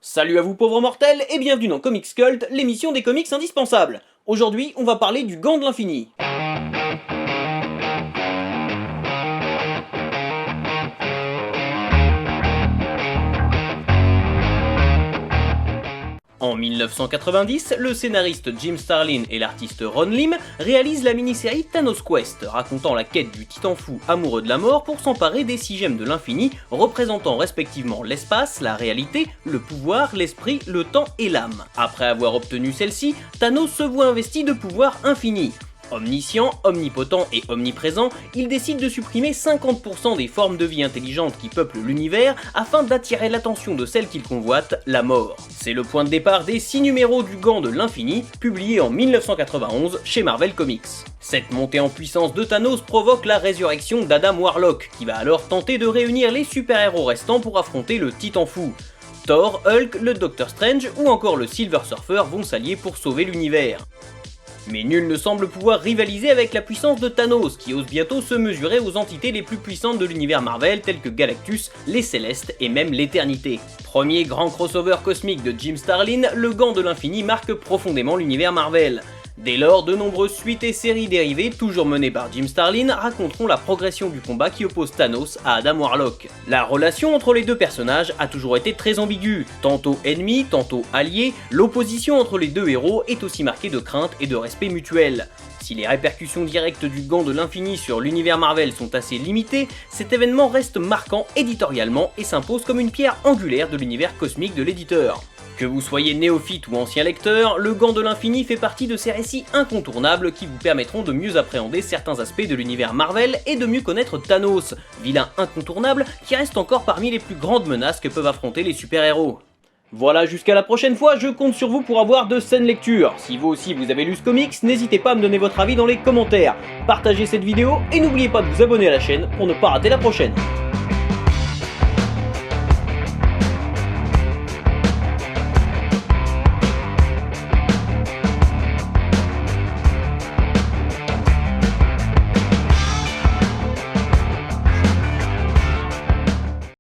Salut à vous pauvres mortels et bienvenue dans Comics Cult, l'émission des comics indispensables. Aujourd'hui, on va parler du Gant de l'Infini. En 1990, le scénariste Jim Starlin et l'artiste Ron Lim réalisent la mini-série Thanos Quest, racontant la quête du titan fou amoureux de la mort pour s'emparer des 6 gemmes de l'infini, représentant respectivement l'espace, la réalité, le pouvoir, l'esprit, le temps et l'âme. Après avoir obtenu celle-ci, Thanos se voit investi de pouvoirs infinis. Omniscient, omnipotent et omniprésent, il décide de supprimer 50% des formes de vie intelligentes qui peuplent l'univers afin d'attirer l'attention de celle qu'il convoite, la mort. C'est le point de départ des 6 numéros du Gant de l'Infini, publiés en 1991 chez Marvel Comics. Cette montée en puissance de Thanos provoque la résurrection d'Adam Warlock, qui va alors tenter de réunir les super-héros restants pour affronter le Titan Fou. Thor, Hulk, le Docteur Strange ou encore le Silver Surfer vont s'allier pour sauver l'univers. Mais nul ne semble pouvoir rivaliser avec la puissance de Thanos, qui ose bientôt se mesurer aux entités les plus puissantes de l'univers Marvel telles que Galactus, les Célestes et même l'Éternité. Premier grand crossover cosmique de Jim Starlin, le Gant de l'Infini marque profondément l'univers Marvel. Dès lors, de nombreuses suites et séries dérivées, toujours menées par Jim Starlin, raconteront la progression du combat qui oppose Thanos à Adam Warlock. La relation entre les deux personnages a toujours été très ambiguë, tantôt ennemis, tantôt alliés, l'opposition entre les deux héros est aussi marquée de crainte et de respect mutuel. Si les répercussions directes du Gant de l'Infini sur l'univers Marvel sont assez limitées, cet événement reste marquant éditorialement et s'impose comme une pierre angulaire de l'univers cosmique de l'éditeur. Que vous soyez néophyte ou ancien lecteur, le Gant de l'Infini fait partie de ces récits incontournables qui vous permettront de mieux appréhender certains aspects de l'univers Marvel et de mieux connaître Thanos, vilain incontournable qui reste encore parmi les plus grandes menaces que peuvent affronter les super-héros. Voilà, jusqu'à la prochaine fois, je compte sur vous pour avoir de saines lectures. Si vous aussi vous avez lu ce comics, n'hésitez pas à me donner votre avis dans les commentaires. Partagez cette vidéo et n'oubliez pas de vous abonner à la chaîne pour ne pas rater la prochaine.